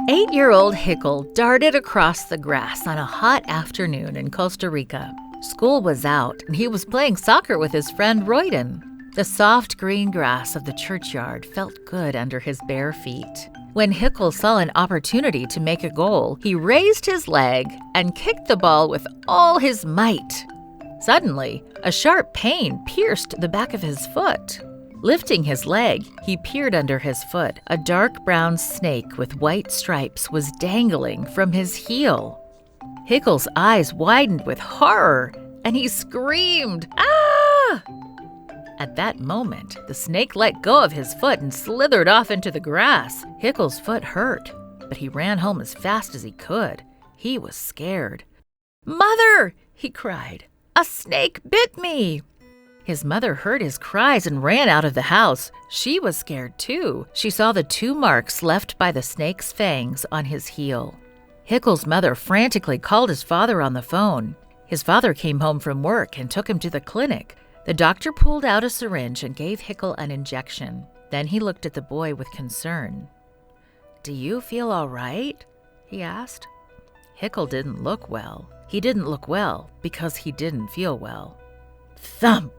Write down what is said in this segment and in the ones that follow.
8-year-old Hickle darted across the grass on a hot afternoon in Costa Rica. School was out, and he was playing soccer with his friend Royden. The soft green grass of the churchyard felt good under his bare feet. When Hickle saw an opportunity to make a goal, he raised his leg and kicked the ball with all his might. Suddenly, a sharp pain pierced the back of his foot. Lifting his leg, he peered under his foot. A dark brown snake with white stripes was dangling from his heel. Hickle's eyes widened with horror, and he screamed, "Ah!" At that moment, the snake let go of his foot and slithered off into the grass. Hickle's foot hurt, but he ran home as fast as he could. He was scared. "Mother!" he cried. "A snake bit me!" His mother heard his cries and ran out of the house. She was scared too. She saw the 2 marks left by the snake's fangs on his heel. Hickle's mother frantically called his father on the phone. His father came home from work and took him to the clinic. The doctor pulled out a syringe and gave Hickle an injection. Then he looked at the boy with concern. "Do you feel all right?" he asked. Hickle didn't look well. He didn't look well because he didn't feel well. Thump!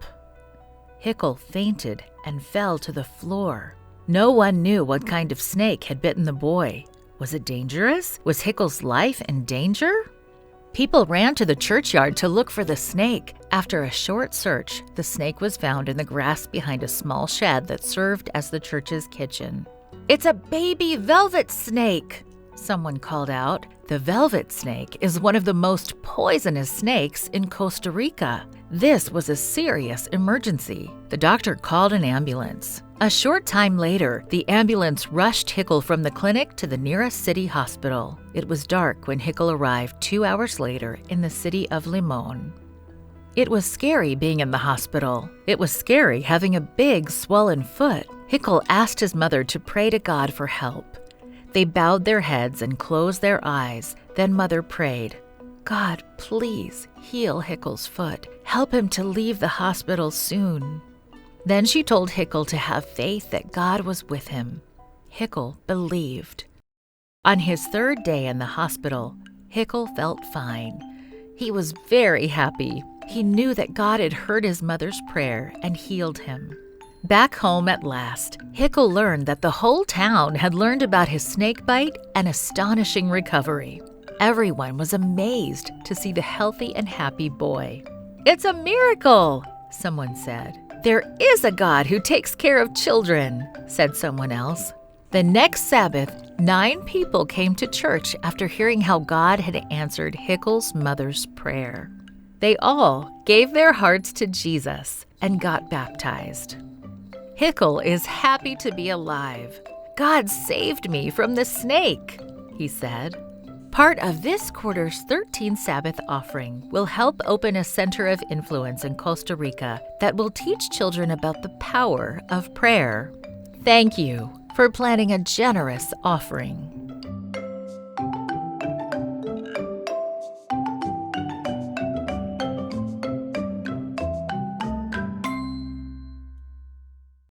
Hickle fainted and fell to the floor. No one knew what kind of snake had bitten the boy. Was it dangerous? Was Hickle's life in danger? People ran to the churchyard to look for the snake. After a short search, the snake was found in the grass behind a small shed that served as the church's kitchen. "It's a baby velvet snake!" someone called out. The velvet snake is one of the most poisonous snakes in Costa Rica. This was a serious emergency. The doctor called an ambulance. A short time later, the ambulance rushed Hickle from the clinic to the nearest city hospital. It was dark when Hickle arrived 2 hours later in the city of Limon. It was scary being in the hospital. It was scary having a big, swollen foot. Hickle asked his mother to pray to God for help. They bowed their heads and closed their eyes. Then Mother prayed, "God, please heal Hickle's foot. Help him to leave the hospital soon." Then she told Hickle to have faith that God was with him. Hickle believed. On his 3rd day in the hospital, Hickle felt fine. He was very happy. He knew that God had heard his mother's prayer and healed him. Back home at last, Hickle learned that the whole town had learned about his snake bite and astonishing recovery. Everyone was amazed to see the healthy and happy boy. "It's a miracle," someone said. "There is a God who takes care of children," said someone else. The next Sabbath, 9 people came to church after hearing how God had answered Hickle's mother's prayer. They all gave their hearts to Jesus and got baptized. "Hickle is happy to be alive. God saved me from the snake," he said. Part of this quarter's 13th Sabbath offering will help open a center of influence in Costa Rica that will teach children about the power of prayer. Thank you for planning a generous offering.